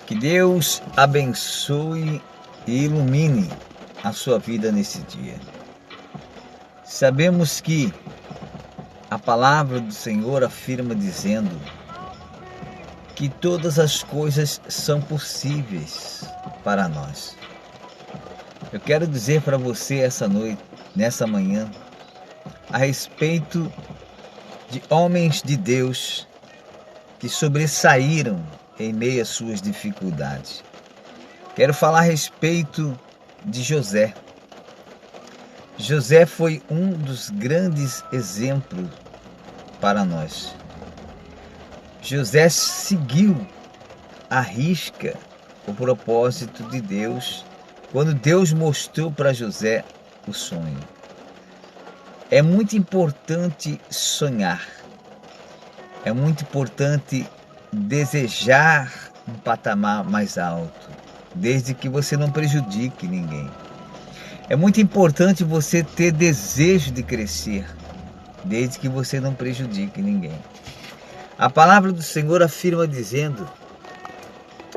Que Deus abençoe e ilumine a sua vida nesse dia. Sabemos que a palavra do Senhor afirma dizendo que todas as coisas são possíveis para nós. Eu quero dizer para você essa noite, nessa manhã, a respeito de homens de Deus que sobressaíram em meio às suas dificuldades. Quero falar a respeito de José. José foi um dos grandes exemplos para nós. José seguiu à risca o propósito de Deus quando Deus mostrou para José o sonho. É muito importante sonhar. É muito importante desejar um patamar mais alto, desde que você não prejudique ninguém. É muito importante você ter desejo de crescer, desde que você não prejudique ninguém. A palavra do Senhor afirma dizendo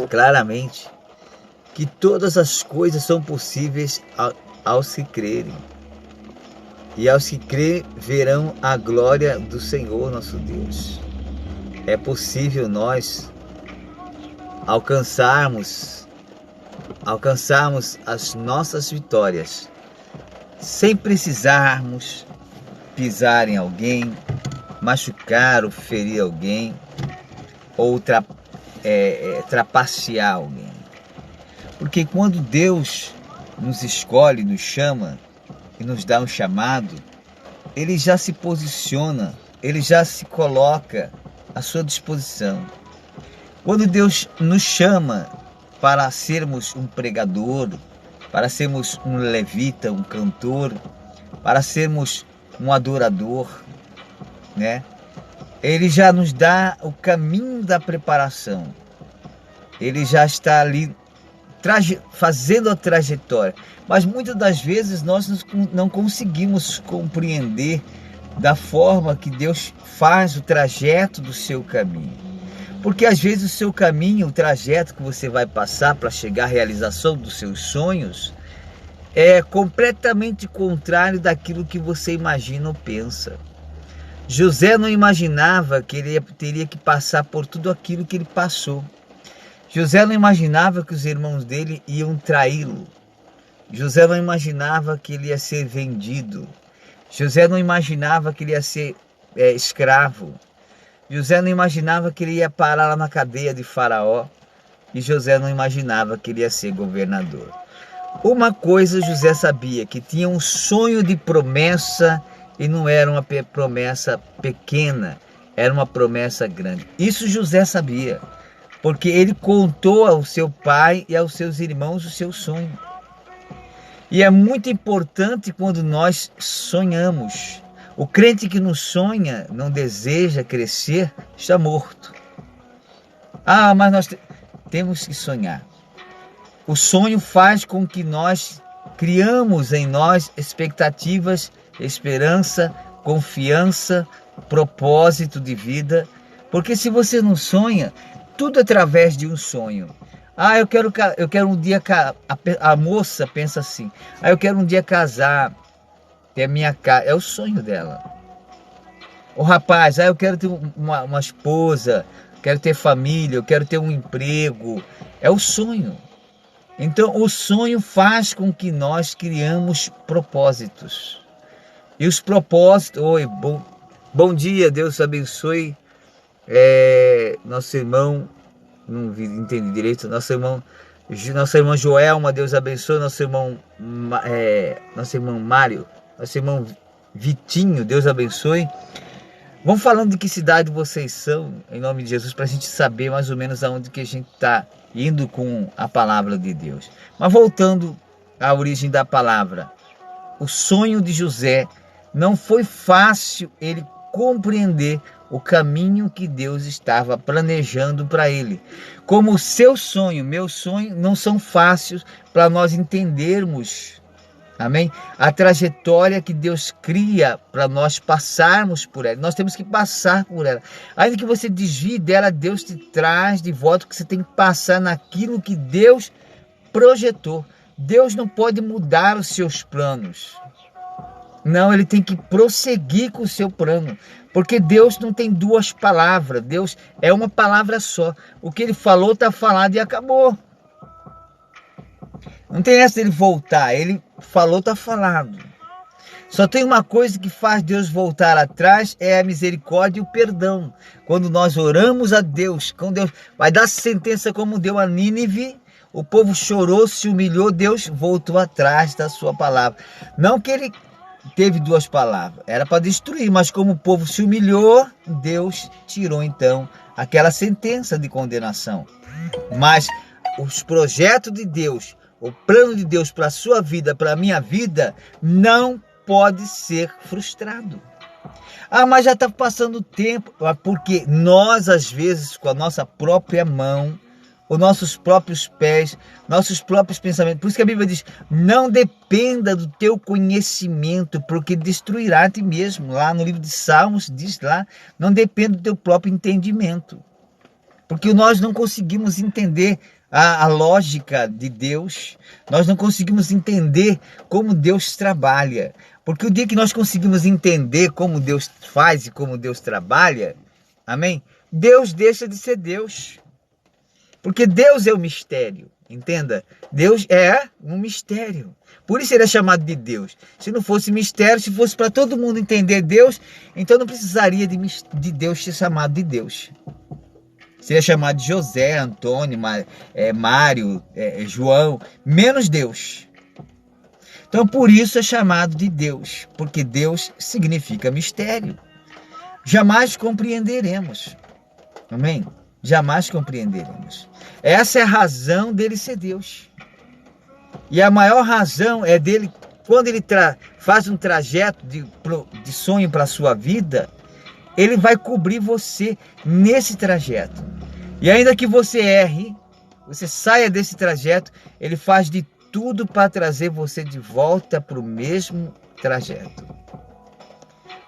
claramente que todas as coisas são possíveis aos que crerem. E aos que crerem verão a glória do Senhor nosso Deus. É possível nós alcançarmos as nossas vitórias sem precisarmos pisar em alguém, machucar ou ferir alguém ou trapacear alguém. Porque quando Deus nos escolhe, nos chama e nos dá um chamado, Ele já se posiciona, Ele já se coloca à sua disposição. Quando Deus nos chama para sermos um pregador, para sermos um levita, um cantor, para sermos um adorador, né? Ele já nos dá o caminho da preparação. Ele já está ali fazendo a trajetória. Mas muitas das vezes nós não conseguimos compreender da forma que Deus faz o trajeto do seu caminho. Porque às vezes o seu caminho, o trajeto que você vai passar para chegar à realização dos seus sonhos é completamente contrário daquilo que você imagina ou pensa. José não imaginava que ele teria que passar por tudo aquilo que ele passou. José não imaginava que os irmãos dele iam traí-lo. José não imaginava que ele ia ser vendido. José não imaginava que ele ia ser escravo. José não imaginava que ele ia parar lá na cadeia de Faraó. E José não imaginava que ele ia ser governador. Uma coisa José sabia, que tinha um sonho de promessa e não era uma promessa pequena, era uma promessa grande. Isso José sabia, porque ele contou ao seu pai e aos seus irmãos o seu sonho. E é muito importante quando nós sonhamos. O crente que não sonha, não deseja crescer, está morto. Mas nós temos que sonhar. O sonho faz com que nós criamos em nós expectativas, esperança, confiança, propósito de vida. Porque se você não sonha, tudo através de um sonho. Eu quero um dia, a moça pensa assim, eu quero um dia casar, ter a minha casa, é o sonho dela. O rapaz, eu quero ter uma esposa, quero ter família, eu quero ter um emprego, é o sonho. Então o sonho faz com que nós criamos propósitos. E os propósitos, bom dia, Deus abençoe, nosso irmão, não entendi direito, nossa irmã Joelma, Deus abençoe, nosso irmão Mário, nosso irmão Vitinho, Deus abençoe. Vamos falando de que cidade vocês são, em nome de Jesus, para a gente saber mais ou menos aonde que a gente está indo com a palavra de Deus. Mas voltando à origem da palavra, o sonho de José não foi fácil ele compreender o caminho que Deus estava planejando para ele. Como o seu sonho, meu sonho, não são fáceis para nós entendermos Amém? A trajetória que Deus cria para nós passarmos por ela. Nós temos que passar por ela. Ainda que você desvie dela, Deus te traz de volta, que você tem que passar naquilo que Deus projetou. Deus não pode mudar os seus planos. Não, ele tem que prosseguir com o seu plano. Porque Deus não tem duas palavras. Deus é uma palavra só. O que ele falou está falado e acabou. Não tem essa dele voltar. Ele falou, está falado. Só tem uma coisa que faz Deus voltar atrás, é a misericórdia e o perdão. Quando nós oramos a Deus, quando Deus vai dar sentença como deu a Nínive, o povo chorou, se humilhou, Deus voltou atrás da sua palavra. Não que ele teve duas palavras, era para destruir, mas como o povo se humilhou, Deus tirou então aquela sentença de condenação. Mas os projetos de Deus, o plano de Deus para a sua vida, para a minha vida, não pode ser frustrado. Ah, mas já está passando o tempo. Porque nós, às vezes, com a nossa própria mão, os nossos próprios pés, nossos próprios pensamentos. Por isso que a Bíblia diz, não dependa do teu conhecimento, porque destruirá a ti mesmo. Lá no livro de Salmos, diz lá, não dependa do teu próprio entendimento. Porque nós não conseguimos entender a lógica de Deus, nós não conseguimos entender como Deus trabalha. Porque o dia que nós conseguimos entender como Deus faz e como Deus trabalha, amém? Deus deixa de ser Deus. Porque Deus é o mistério, entenda? Deus é um mistério. Por isso ele é chamado de Deus. Se não fosse mistério, se fosse para todo mundo entender Deus, então não precisaria de Deus ser chamado de Deus. Seria chamado de José, Antônio, Mário, João, menos Deus. Então por isso é chamado de Deus, porque Deus significa mistério. Jamais compreenderemos, amém? Jamais compreenderemos. Essa é a razão dele ser Deus. E a maior razão é dele, quando ele faz um trajeto de sonho para a sua vida, ele vai cobrir você nesse trajeto. E ainda que você erre, você saia desse trajeto, ele faz de tudo para trazer você de volta para o mesmo trajeto.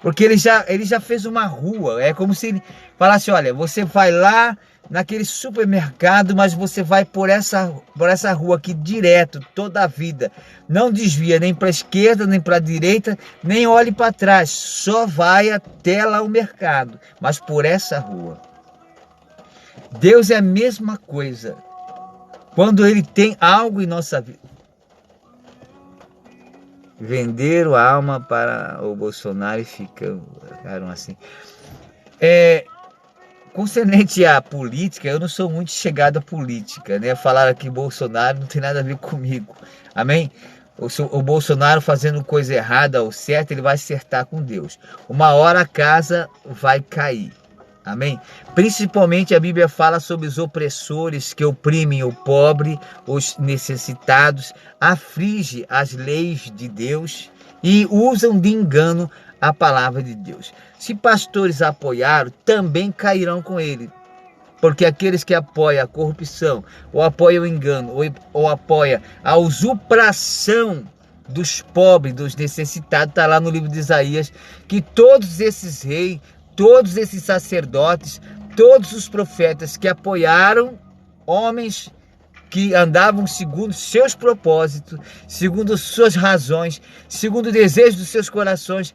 Porque ele já fez uma rua, é como se ele falasse, olha, você vai lá naquele supermercado, mas você vai por essa rua aqui direto, toda a vida. Não desvia nem para a esquerda, nem para a direita, nem olhe para trás, só vai até lá o mercado, mas por essa rua. Deus é a mesma coisa. Quando ele tem algo em nossa vida. Venderam a alma para o Bolsonaro e ficaram assim. Concernente à política, eu não sou muito chegado à política, né? Falaram que Bolsonaro não tem nada a ver comigo. Amém? O Bolsonaro fazendo coisa errada ou certa, ele vai acertar com Deus. Uma hora a casa vai cair. Amém? Principalmente a Bíblia fala sobre os opressores que oprimem o pobre, os necessitados, aflige as leis de Deus e usam de engano a palavra de Deus. Se pastores apoiaram, também cairão com ele. Porque aqueles que apoiam a corrupção, ou apoiam o engano, ou apoiam a usurpação dos pobres, dos necessitados, está lá no livro de Isaías, que todos esses reis, todos esses sacerdotes, todos os profetas que apoiaram homens que andavam segundo seus propósitos, segundo suas razões, segundo o desejo dos seus corações,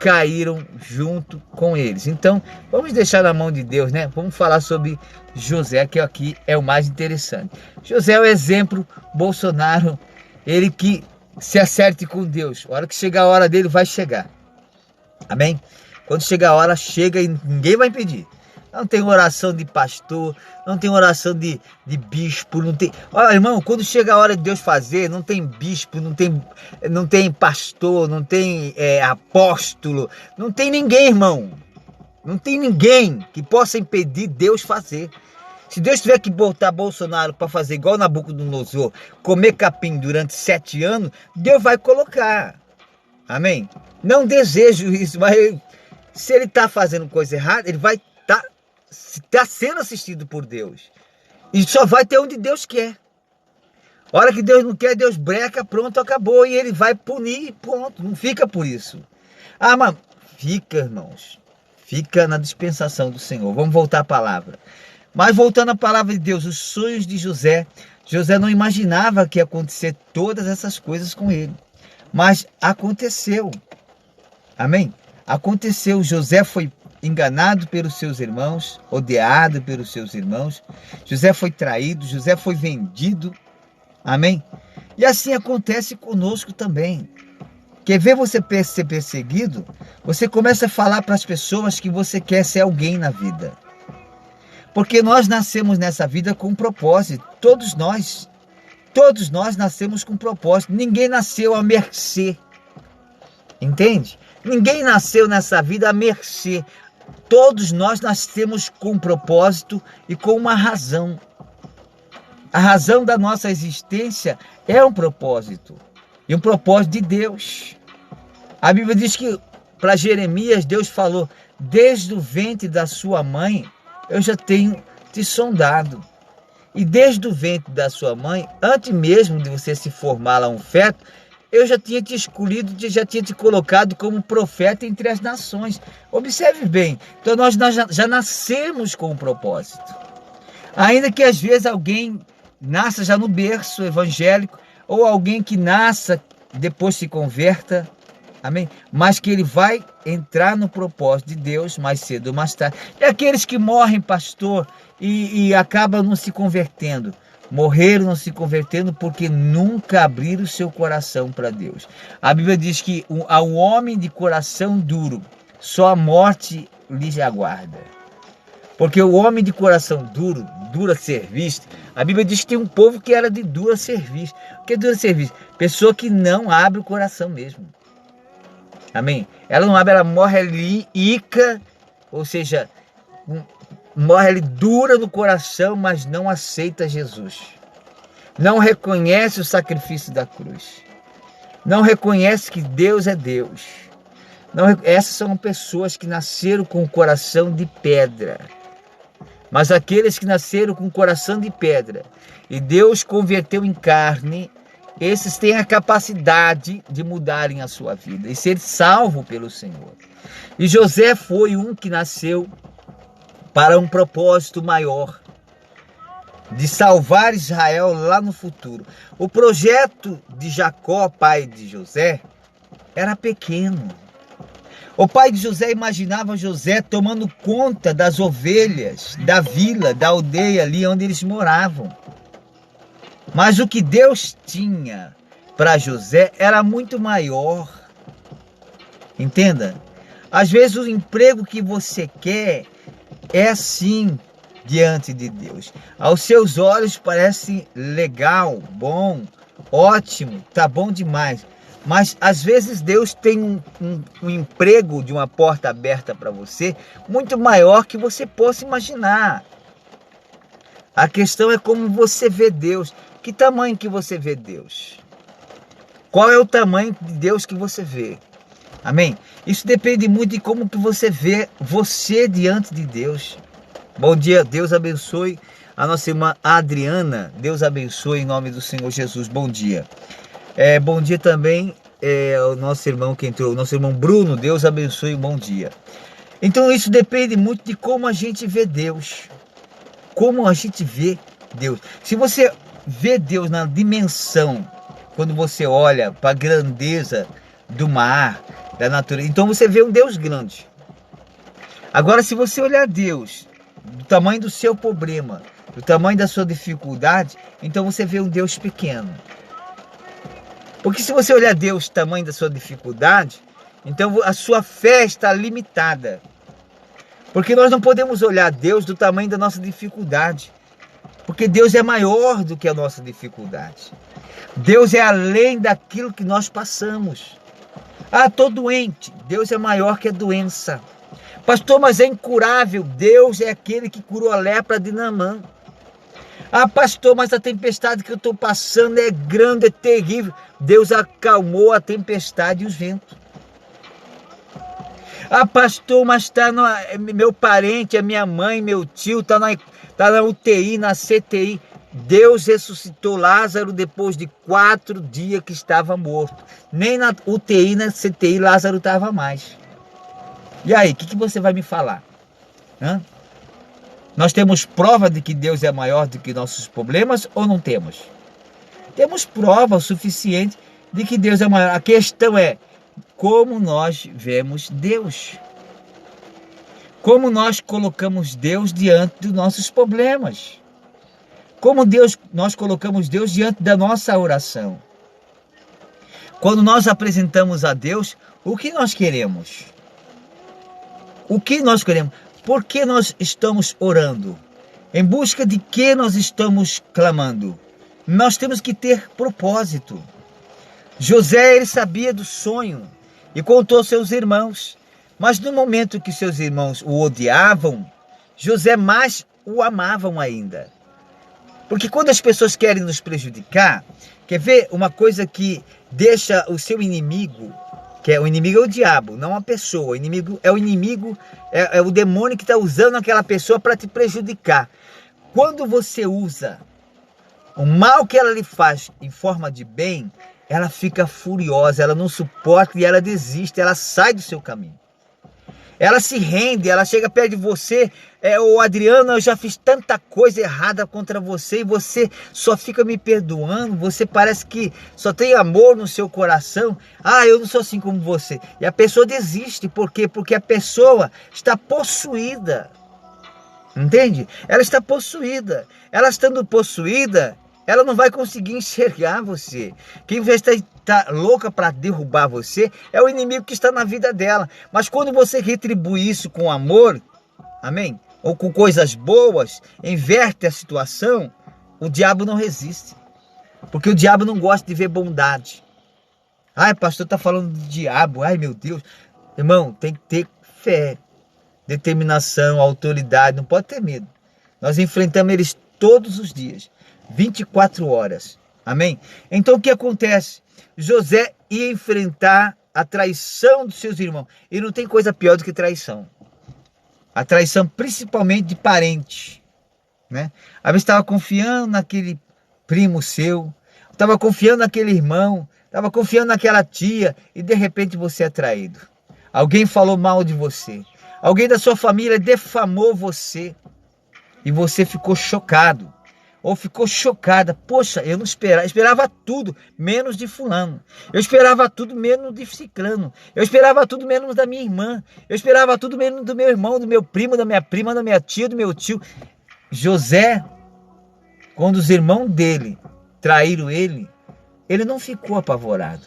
caíram junto com eles. Então, vamos deixar na mão de Deus, né? Vamos falar sobre José, que aqui é o mais interessante. José é o exemplo, Bolsonaro, ele que se acerte com Deus. A hora que chegar a hora dele, vai chegar. Amém? Quando chegar a hora, chega e ninguém vai impedir. Não tem oração de pastor, não tem oração de bispo, não tem... Olha, irmão, quando chega a hora de Deus fazer, não tem bispo, não tem pastor, não tem apóstolo, não tem ninguém, irmão. Não tem ninguém que possa impedir Deus fazer. Se Deus tiver que botar Bolsonaro para fazer igual Nabucodonosor, comer capim durante 7 anos, Deus vai colocar. Amém? Não desejo isso, mas se ele está fazendo coisa errada, ele vai estar sendo assistido por Deus. E só vai ter onde Deus quer. A hora que Deus não quer, Deus breca, pronto, acabou. E ele vai punir, pronto, não fica por isso. Ah, mas fica, irmãos. Fica na dispensação do Senhor. Vamos voltar à palavra. Mas voltando à palavra de Deus, os sonhos de José. José não imaginava que ia acontecer todas essas coisas com ele. Mas aconteceu. Amém? Aconteceu. José foi enganado pelos seus irmãos, odiado pelos seus irmãos. José foi traído, José foi vendido. Amém? E assim acontece conosco também. Quer ver você ser perseguido? Você começa a falar para as pessoas que você quer ser alguém na vida. Porque nós nascemos nessa vida com um propósito. Todos nós nascemos com um propósito. Ninguém nasceu à mercê. Entende? Ninguém nasceu nessa vida à mercê. Todos nós nascemos com um propósito e com uma razão. A razão da nossa existência é um propósito. E um propósito de Deus. A Bíblia diz que para Jeremias Deus falou: desde o ventre da sua mãe eu já tenho te sondado. E desde o ventre da sua mãe, antes mesmo de você se formar lá um feto, eu já tinha te escolhido, já tinha te colocado como profeta entre as nações. Observe bem, então nós já nascemos com um propósito. Ainda que às vezes alguém nasça já no berço evangélico, ou alguém que nasça depois se converta, amém? Mas que ele vai entrar no propósito de Deus mais cedo ou mais tarde. E aqueles que morrem, pastor, e acabam não se convertendo. Morreram não se convertendo porque nunca abriram o seu coração para Deus. A Bíblia diz que ao homem de coração duro, só a morte lhe aguarda. Porque o homem de coração duro, dura serviço, a Bíblia diz que tem um povo que era de dura serviço. O que é dura serviço? Pessoa que não abre o coração mesmo. Amém? Ela não abre, ela morre ali, ica, ou seja, morre ali dura no coração, mas não aceita Jesus. Não reconhece o sacrifício da cruz. Não reconhece que Deus é Deus. Essas são pessoas que nasceram com o coração de pedra. Mas aqueles que nasceram com o coração de pedra e Deus converteu em carne, esses têm a capacidade de mudarem a sua vida e ser salvo pelo Senhor. E José foi um que nasceu para um propósito maior, de salvar Israel lá no futuro. O projeto de Jacó, pai de José, era pequeno. O pai de José imaginava José tomando conta das ovelhas, da vila, da aldeia ali onde eles moravam. Mas o que Deus tinha para José era muito maior. Entenda? Às vezes o emprego que você quer é assim diante de Deus. Aos seus olhos parece legal, bom, ótimo, tá bom demais. Mas às vezes Deus tem um emprego de uma porta aberta para você muito maior que você possa imaginar. A questão é como você vê Deus. Que tamanho que você vê Deus? Qual é o tamanho de Deus que você vê? Amém? Isso depende muito de como que você vê você diante de Deus. Bom dia, Deus abençoe a nossa irmã Adriana. Deus abençoe em nome do Senhor Jesus. Bom dia. Bom dia também o nosso irmão que entrou, o nosso irmão Bruno. Deus abençoe, bom dia. Então isso depende muito de como a gente vê Deus. Como a gente vê Deus. Se você vê Deus na dimensão, quando você olha para a grandeza do mar, da natureza, então você vê um Deus grande. Agora, se você olhar Deus do tamanho do seu problema, do tamanho da sua dificuldade, então você vê um Deus pequeno. Porque se você olhar Deus do tamanho da sua dificuldade, então a sua fé está limitada. Porque nós não podemos olhar Deus do tamanho da nossa dificuldade. Porque Deus é maior do que a nossa dificuldade. Deus é além daquilo que nós passamos. Ah, estou doente. Deus é maior que a doença. Pastor, mas é incurável. Deus é aquele que curou a lepra de Naamã. Ah, pastor, mas a tempestade que eu estou passando é grande, é terrível. Deus acalmou a tempestade e os ventos. Ah, pastor, mas está meu parente, a minha mãe, meu tio, está na UTI, na CTI. Deus ressuscitou Lázaro depois de 4 dias que estava morto. Nem na UTI, na CTI, Lázaro estava mais. E aí, o que você vai me falar? Hã? Nós temos prova de que Deus é maior do que nossos problemas ou não temos? Temos prova o suficiente de que Deus é maior. A questão é como nós vemos Deus. Como nós colocamos Deus diante dos nossos problemas. Como nós colocamos Deus diante da nossa oração. Quando nós apresentamos a Deus, o que nós queremos? O que nós queremos? Por que nós estamos orando? Em busca de que nós estamos clamando? Nós temos que ter propósito. José, ele sabia do sonho e contou aos seus irmãos. Mas no momento que seus irmãos o odiavam, José mais o amavam ainda. Porque quando as pessoas querem nos prejudicar, quer ver uma coisa que deixa o seu inimigo, que é o inimigo é o diabo, não a pessoa. O inimigo é o inimigo, é o demônio que está usando aquela pessoa para te prejudicar. Quando você usa o mal que ela lhe faz em forma de bem, ela fica furiosa, ela não suporta e ela desiste, ela sai do seu caminho. Ela se rende, ela chega perto de você, ô Adriano, eu já fiz tanta coisa errada contra você e você só fica me perdoando, você parece que só tem amor no seu coração. Ah, eu não sou assim como você. E a pessoa desiste, por quê? Porque a pessoa está possuída, entende? Ela está possuída, ela estando possuída, ela não vai conseguir enxergar você. Quem vai estar louca para derrubar você é o inimigo que está na vida dela. Mas quando você retribui isso com amor, amém? Ou com coisas boas, inverte a situação, o diabo não resiste. Porque o diabo não gosta de ver bondade. Ai, pastor, está falando do diabo. Ai, meu Deus. Irmão, tem que ter fé, determinação, autoridade. Não pode ter medo. Nós enfrentamos eles todos os dias. 24 horas, amém? Então o que acontece? José ia enfrentar a traição dos seus irmãos, e não tem coisa pior do que traição, a traição principalmente de parente, né? Às vezes estava confiando naquele primo seu, estava confiando naquele irmão, estava confiando naquela tia, e de repente você é traído, alguém falou mal de você, alguém da sua família defamou você, e você ficou chocado, ou ficou chocada. Poxa, eu não esperava tudo menos de fulano. Eu esperava tudo menos de ciclano. Eu esperava tudo menos da minha irmã. Eu esperava tudo menos do meu irmão, do meu primo, da minha prima, da minha tia, do meu tio. José, quando os irmãos dele traíram ele não ficou apavorado.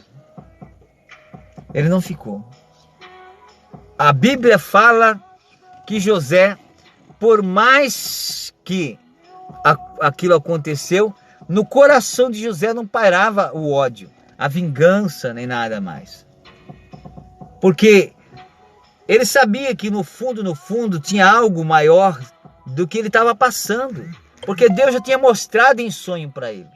Ele não ficou. A Bíblia fala que José, por mais que aquilo aconteceu, no coração de José não pairava o ódio, a vingança, nem nada mais. Porque ele sabia que no fundo tinha algo maior do que ele estava passando. Porque Deus já tinha mostrado em sonho para ele.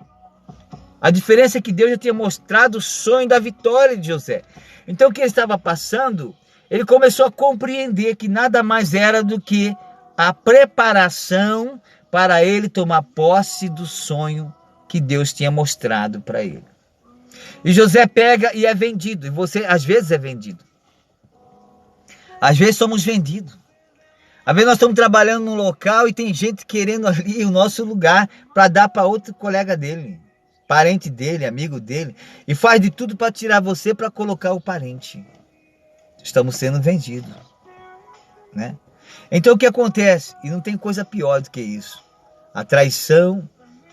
A diferença é que Deus já tinha mostrado o sonho da vitória de José. Então o que ele estava passando, ele começou a compreender que nada mais era do que a preparação para ele tomar posse do sonho que Deus tinha mostrado para ele. E José pega e é vendido. E você, às vezes, é vendido. Às vezes somos vendidos. Às vezes nós estamos trabalhando num local e tem gente querendo ali o nosso lugar para dar para outro colega dele, parente dele, amigo dele. E faz de tudo para tirar você para colocar o parente. Estamos sendo vendidos, né? Então o que acontece? E não tem coisa pior do que isso. A traição,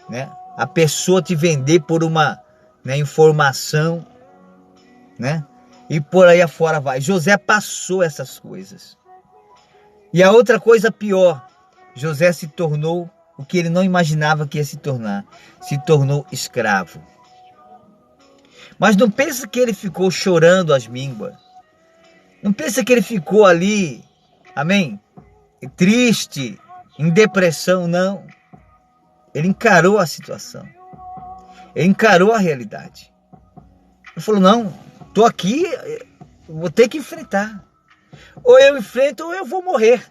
né? A pessoa te vender por uma, né, informação, né? E por aí afora vai. José passou essas coisas. E a outra coisa pior, José se tornou o que ele não imaginava que ia se tornar. Se tornou escravo. Mas não pensa que ele ficou chorando as mínguas. Não pensa que ele ficou ali, amém? Triste, em depressão, não. Ele encarou a situação. Ele encarou a realidade. Ele falou, não, estou aqui, vou ter que enfrentar. Ou eu enfrento ou eu vou morrer.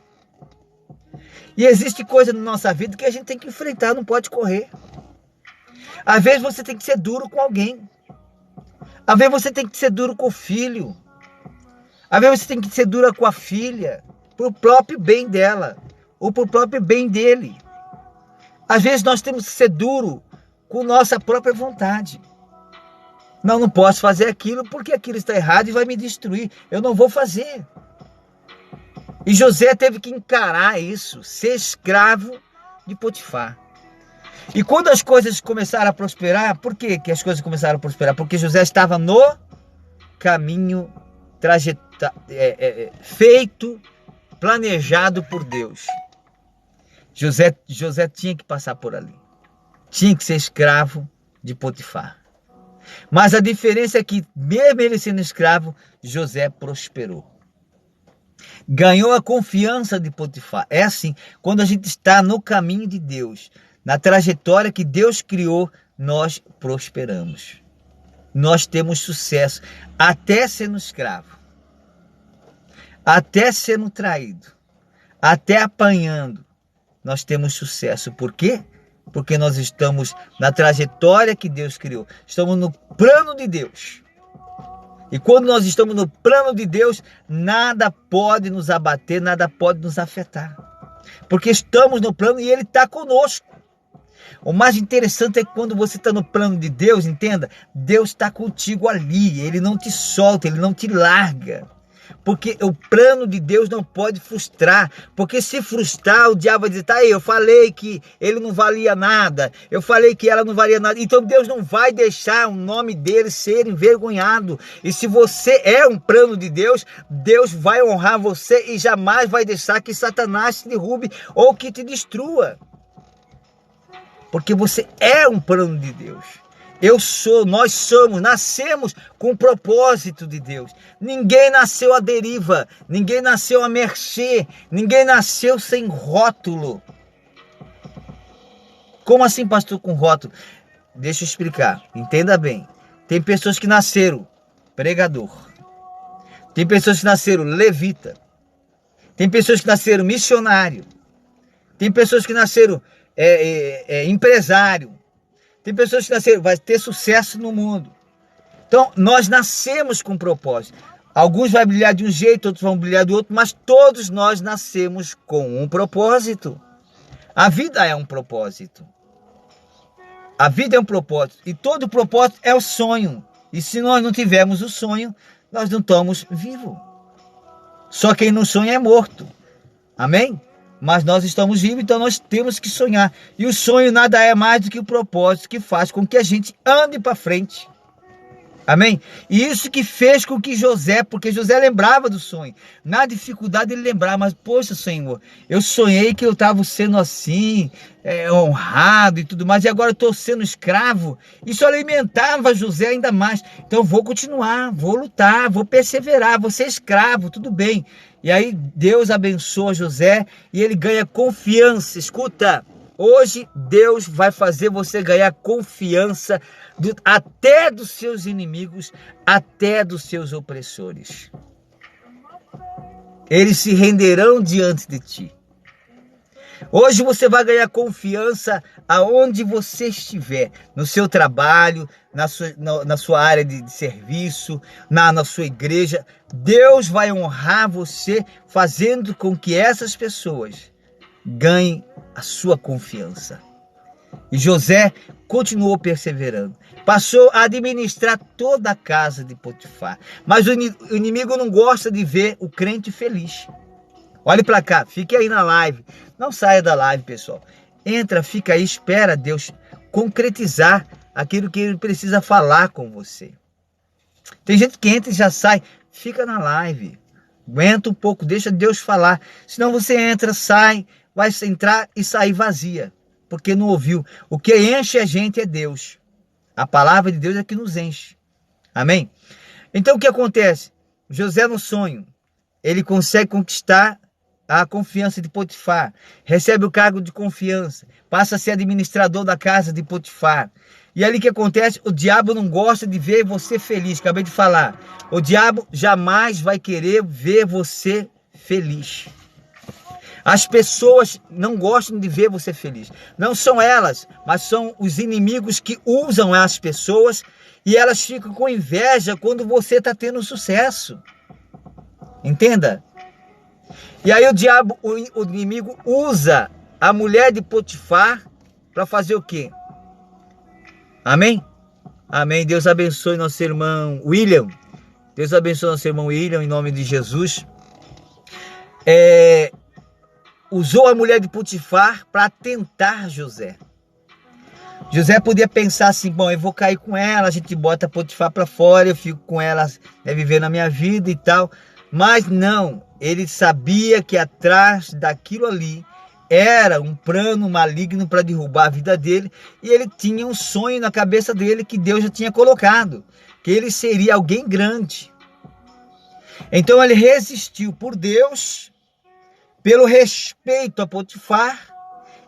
E existe coisa na nossa vida que a gente tem que enfrentar, não pode correr. Às vezes você tem que ser duro com alguém. Às vezes você tem que ser duro com o filho. Às vezes você tem que ser dura com a filha, pro próprio bem dela, ou pro próprio bem dele. Às vezes nós temos que ser duro com nossa própria vontade. Não posso fazer aquilo porque aquilo está errado e vai me destruir. Eu não vou fazer. E José teve que encarar isso, ser escravo de Potifar. E quando as coisas começaram a prosperar, por que as coisas começaram a prosperar? Porque José estava no caminho feito, planejado por Deus. José tinha que passar por ali. Tinha que ser escravo de Potifar. Mas a diferença é que, mesmo ele sendo escravo, José prosperou. Ganhou a confiança de Potifar. É assim, quando a gente está no caminho de Deus, na trajetória que Deus criou, nós prosperamos. Nós temos sucesso, até sendo escravo, até sendo traído, até apanhando, nós temos sucesso. Por quê? Porque nós estamos na trajetória que Deus criou. Estamos no plano de Deus. E quando nós estamos no plano de Deus, nada pode nos abater, nada pode nos afetar. Porque estamos no plano e Ele está conosco. O mais interessante é que quando você está no plano de Deus, entenda, Deus está contigo ali. Ele não te solta, Ele não te larga. Porque o plano de Deus não pode frustrar. Porque se frustrar, o diabo vai dizer, tá aí, eu falei que ele não valia nada. Eu falei que ela não valia nada. Então Deus não vai deixar o nome dele ser envergonhado. E se você é um plano de Deus, Deus vai honrar você e jamais vai deixar que Satanás te derrube ou que te destrua. Porque você é um plano de Deus. Nós somos, nascemos com o propósito de Deus. Ninguém nasceu à deriva, ninguém nasceu à mercê, ninguém nasceu sem rótulo. Como assim, pastor, com rótulo? Deixa eu explicar, entenda bem. Tem pessoas que nasceram pregador. Tem pessoas que nasceram levita. Tem pessoas que nasceram missionário. Tem pessoas que nasceram empresário. Tem pessoas que nasceram, vai ter sucesso no mundo. Então, nós nascemos com propósito. Alguns vão brilhar de um jeito, outros vão brilhar do outro, mas todos nós nascemos com um propósito. A vida é um propósito. A vida é um propósito. E todo propósito é o sonho. E se nós não tivermos o sonho, nós não estamos vivos. Só quem não sonha é morto. Amém? Mas nós estamos vivos, então nós temos que sonhar. E o sonho nada é mais do que o propósito que faz com que a gente ande para frente. Amém? E isso que fez com que José, porque José lembrava do sonho. Na dificuldade ele lembrava, mas poxa, Senhor, eu sonhei que eu estava sendo assim, honrado e tudo mais, e agora eu estou sendo escravo. Isso alimentava José ainda mais. Então eu vou continuar, vou lutar, vou perseverar, vou ser escravo, tudo bem. E aí Deus abençoa José e ele ganha confiança. Escuta, hoje Deus vai fazer você ganhar confiança até dos seus inimigos, até dos seus opressores. Eles se renderão diante de ti. Hoje você vai ganhar confiança aonde você estiver, no seu trabalho, na sua área de serviço, na sua igreja. Deus vai honrar você fazendo com que essas pessoas ganhem a sua confiança. E José continuou perseverando. Passou a administrar toda a casa de Potifar. Mas o inimigo não gosta de ver o crente feliz. Olhe para cá, fique aí na live. Não saia da live, pessoal. Entra, fica aí, espera Deus concretizar aquilo que Ele precisa falar com você. Tem gente que entra e já sai. Fica na live. Aguenta um pouco, deixa Deus falar. Senão você entra, sai, vai entrar e sair vazia. Porque não ouviu. O que enche a gente é Deus. A palavra de Deus é que nos enche. Amém? Então o que acontece? José no sonho, ele consegue conquistar a confiança de Potifar, recebe o cargo de confiança, passa a ser administrador da casa de Potifar. E ali o que acontece? O diabo não gosta de ver você feliz, acabei de falar. O diabo jamais vai querer ver você feliz. As pessoas não gostam de ver você feliz. Não são elas, mas são os inimigos que usam as pessoas e elas ficam com inveja quando você está tendo sucesso. Entenda? E aí o diabo, o inimigo, usa a mulher de Potifar para fazer o quê? Amém? Amém. Deus abençoe nosso irmão William. Deus abençoe nosso irmão William, em nome de Jesus. Usou a mulher de Potifar para tentar José. José podia pensar assim, bom, eu vou cair com ela, a gente bota Potifar para fora, eu fico com ela, vivendo a minha vida e tal. Mas não, ele sabia que atrás daquilo ali era um plano maligno para derrubar a vida dele, e ele tinha um sonho na cabeça dele que Deus já tinha colocado, que ele seria alguém grande. Então ele resistiu por Deus, pelo respeito a Potifar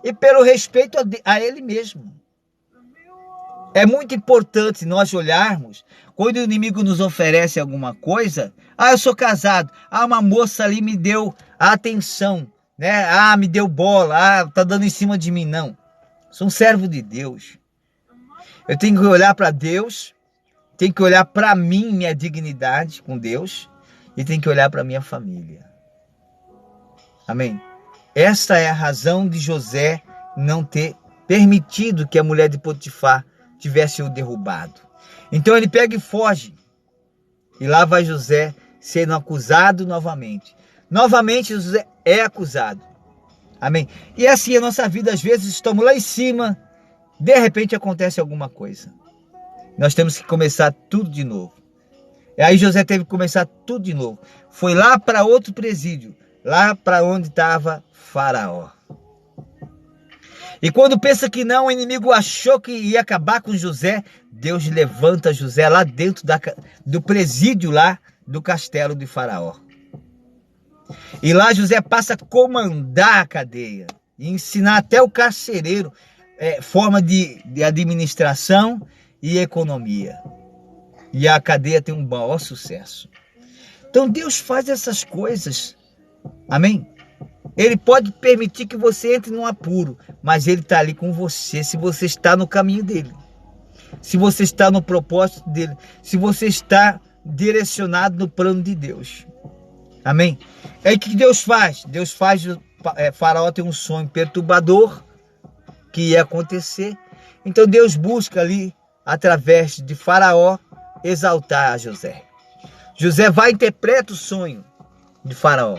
e pelo respeito a ele mesmo. É muito importante nós olharmos, quando o inimigo nos oferece alguma coisa, eu sou casado, uma moça ali me deu a atenção, né? Me deu bola, tá dando em cima de mim. Não, sou um servo de Deus. Eu tenho que olhar para Deus, tenho que olhar para mim, minha dignidade com Deus, e tenho que olhar para minha família. Amém? Esta é a razão de José não ter permitido que a mulher de Potifar tivesse o derrubado. Então ele pega e foge. E lá vai José sendo acusado novamente. Novamente José é acusado. Amém? E assim a nossa vida, às vezes estamos lá em cima, de repente acontece alguma coisa. Nós temos que começar tudo de novo. E aí José teve que começar tudo de novo. Foi lá para outro presídio, lá para onde estava Faraó. E quando pensa que não, o inimigo achou que ia acabar com José, Deus levanta José lá dentro do presídio lá do castelo de Faraó. E lá José passa a comandar a cadeia e ensinar até o carcereiro forma de administração e economia. E a cadeia tem um maior sucesso. Então Deus faz essas coisas. Amém? Ele pode permitir que você entre num apuro, mas Ele está ali com você, se você está no caminho dEle. Se você está no propósito dEle. Se você está direcionado no plano de Deus. Amém? É o que Deus faz. Deus faz, Faraó tem um sonho perturbador que ia acontecer. Então Deus busca ali, através de Faraó, exaltar a José. José vai e interpreta o sonho de Faraó.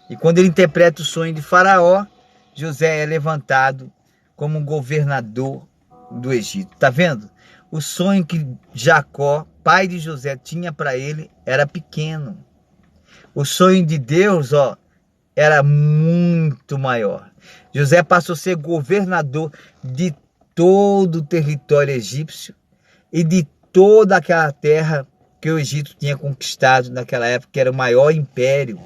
E quando ele interpreta o sonho de Faraó, José é levantado como governador do Egito. Está vendo? O sonho que Jacó, pai de José, tinha para ele era pequeno. O sonho de Deus, era muito maior. José passou a ser governador de todo o território egípcio e de toda aquela terra que o Egito tinha conquistado naquela época, que era o maior império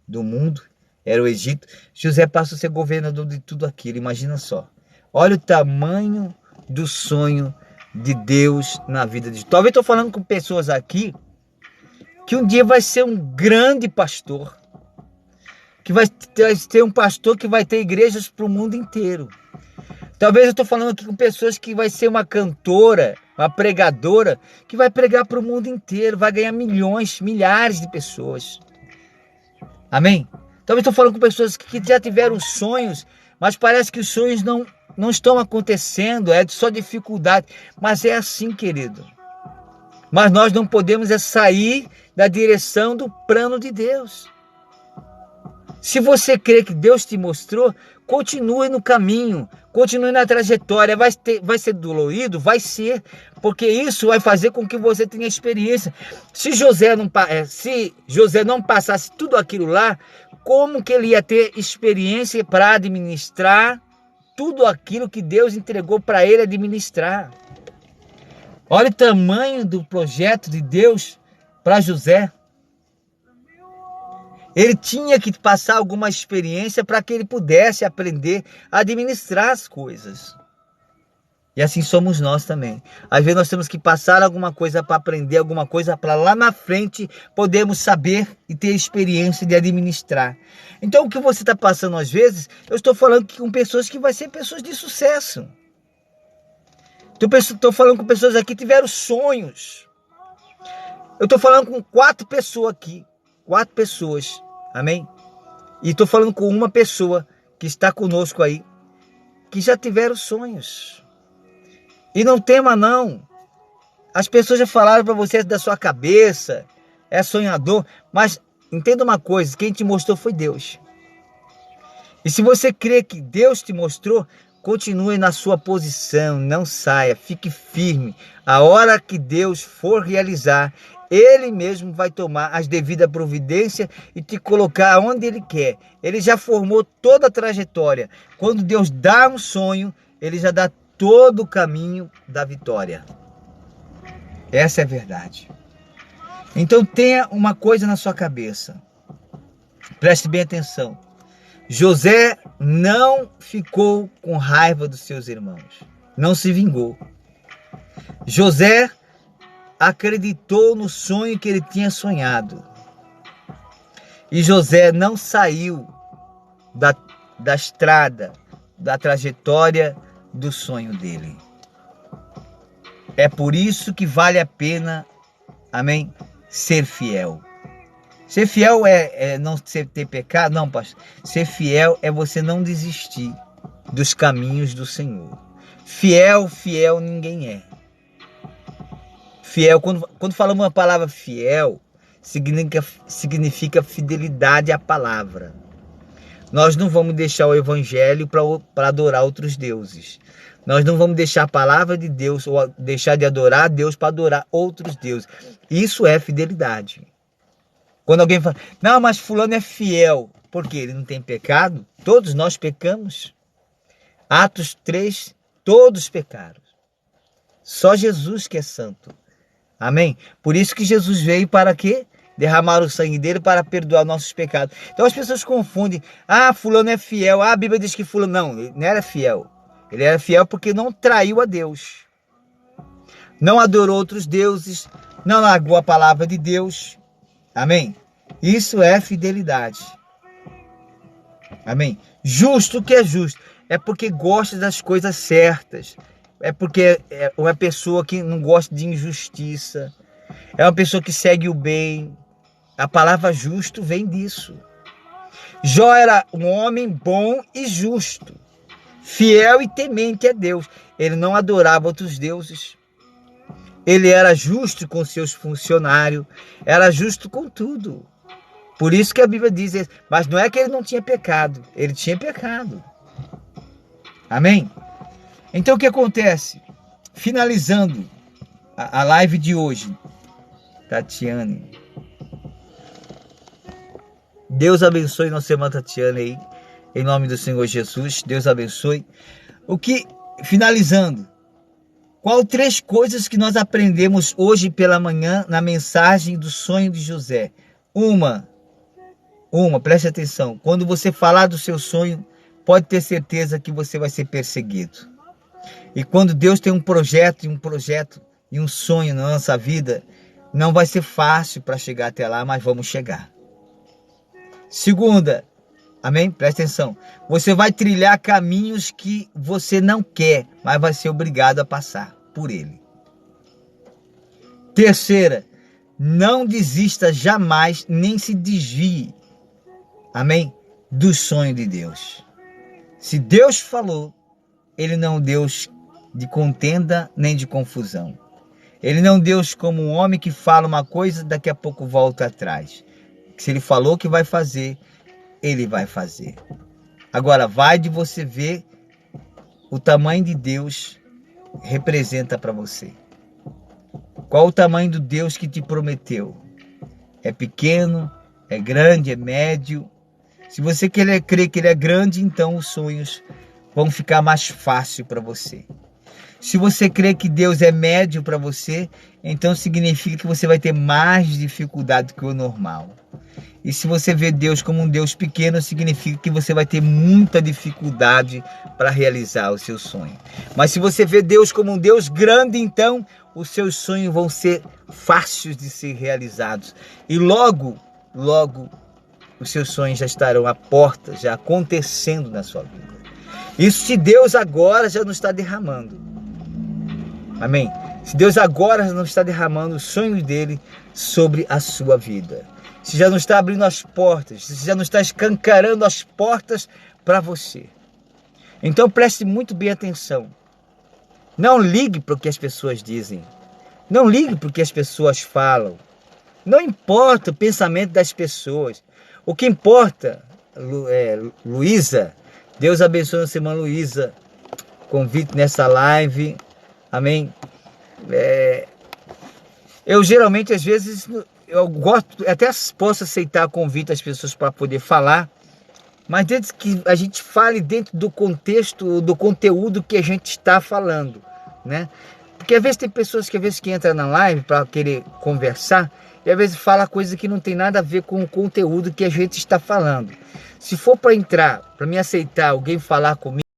do mundo, era o Egito. José passou a ser governador de tudo aquilo, imagina só. Olha o tamanho do sonho de Deus na vida de... Talvez estou falando com pessoas aqui que um dia vai ser um grande pastor, que vai ter um pastor que vai ter igrejas para o mundo inteiro. Talvez eu estou falando aqui com pessoas que vai ser uma cantora, uma pregadora, que vai pregar para o mundo inteiro, vai ganhar milhões, milhares de pessoas. Amém? Talvez estou falando com pessoas que já tiveram sonhos, mas parece que os sonhos não estão acontecendo, é só dificuldade. Mas é assim, querido. Mas nós não podemos sair da direção do plano de Deus. Se você crê que Deus te mostrou, continue no caminho, continue na trajetória. Vai ser dolorido? Vai ser, porque isso vai fazer com que você tenha experiência. Se José não passasse tudo aquilo lá, como que ele ia ter experiência para administrar tudo aquilo que Deus entregou para ele administrar? Olha o tamanho do projeto de Deus para José. Ele tinha que passar alguma experiência para que ele pudesse aprender a administrar as coisas. E assim somos nós também. Às vezes nós temos que passar alguma coisa para aprender alguma coisa para lá na frente podermos saber e ter experiência de administrar. Então o que você está passando às vezes, eu estou falando com pessoas que vão ser pessoas de sucesso. Estou falando com pessoas aqui que tiveram sonhos. Eu estou falando com 4 pessoas aqui. 4 pessoas. Amém? E estou falando com uma pessoa que está conosco aí, que já tiveram sonhos. E não tema não. As pessoas já falaram para você da sua cabeça, é sonhador, mas entenda uma coisa, quem te mostrou foi Deus. E se você crê que Deus te mostrou, continue na sua posição, não saia, fique firme. A hora que Deus for realizar, Ele mesmo vai tomar as devidas providências e te colocar onde Ele quer. Ele já formou toda a trajetória. Quando Deus dá um sonho, Ele já dá todo o caminho da vitória. Essa é a verdade. Então tenha uma coisa na sua cabeça. Preste bem atenção. José não ficou com raiva dos seus irmãos. Não se vingou. José acreditou no sonho que ele tinha sonhado. E José não saiu da estrada, da trajetória do sonho dele. É por isso que vale a pena, amém, ser fiel. Ser fiel é não ter pecado? Não, pastor. Ser fiel é você não desistir dos caminhos do Senhor. Fiel ninguém é. Fiel, quando falamos a palavra fiel, significa fidelidade à palavra. Nós não vamos deixar o evangelho para adorar outros deuses. Nós não vamos deixar a palavra de Deus ou deixar de adorar a Deus para adorar outros deuses. Isso é fidelidade. Quando alguém fala, não, mas fulano é fiel, porque ele não tem pecado, todos nós pecamos. Atos 3, todos pecaram. Só Jesus que é santo. Amém? Por isso que Jesus veio para quê? Derramar o sangue dele para perdoar nossos pecados. Então as pessoas confundem, fulano é fiel, a Bíblia diz que fulano, não, ele não era fiel. Ele era fiel porque não traiu a Deus. Não adorou outros deuses, não largou a palavra de Deus. Amém? Isso é fidelidade. Amém? Justo, o que é justo? É porque gosta das coisas certas. É porque é uma pessoa que não gosta de injustiça. É uma pessoa que segue o bem. A palavra justo vem disso. Jó era um homem bom e justo. Fiel e temente a Deus. Ele não adorava outros deuses. Ele era justo com seus funcionários. Era justo com tudo. Por isso que a Bíblia diz, mas não é que ele não tinha pecado. Ele tinha pecado. Amém? Então o que acontece? Finalizando a live de hoje. Tatiane. Deus abençoe nossa irmã Tatiane aí. Em nome do Senhor Jesus. Deus abençoe. Finalizando. Qual 3 coisas que nós aprendemos hoje pela manhã na mensagem do sonho de José? Uma, preste atenção. Quando você falar do seu sonho, pode ter certeza que você vai ser perseguido. E quando Deus tem um projeto e um sonho na nossa vida, não vai ser fácil para chegar até lá, mas vamos chegar. Segunda, amém? Presta atenção. Você vai trilhar caminhos que você não quer, mas vai ser obrigado a passar por ele. Terceira, não desista jamais, nem se desvie, amém? Do sonho de Deus. Se Deus falou, Ele não é um Deus de contenda nem de confusão. Ele não é um Deus como um homem que fala uma coisa, daqui a pouco volta atrás. Se Ele falou que vai fazer, Ele vai fazer. Agora, vai de você ver o tamanho de Deus representa para você. Qual o tamanho do Deus que te prometeu? É pequeno? É grande? É médio? Se você crer que Ele é grande, então os sonhos vão ficar mais fácil para você. Se você crê que Deus é médio para você, então significa que você vai ter mais dificuldade do que o normal. E se você vê Deus como um Deus pequeno, significa que você vai ter muita dificuldade para realizar o seu sonho. Mas se você vê Deus como um Deus grande, então os seus sonhos vão ser fáceis de ser realizados. E logo, logo, os seus sonhos já estarão à porta, já acontecendo na sua vida. Isso se Deus agora já não está derramando. Amém? Se Deus agora não está derramando os sonhos dele sobre a sua vida. Se já não está abrindo as portas, se já não está escancarando as portas para você. Então preste muito bem atenção. Não ligue para o que as pessoas dizem. Não ligue para o que as pessoas falam. Não importa o pensamento das pessoas. O que importa, Luísa, Deus abençoe a semana, Luísa. Convite nessa live. Amém. Eu geralmente, às vezes, eu gosto, até posso aceitar convite das pessoas para poder falar, mas desde que a gente fale dentro do contexto, do conteúdo que a gente está falando, né? Porque às vezes tem pessoas que entram na live para querer conversar e às vezes fala coisa que não tem nada a ver com o conteúdo que a gente está falando. Se for para entrar, para me aceitar, alguém falar comigo,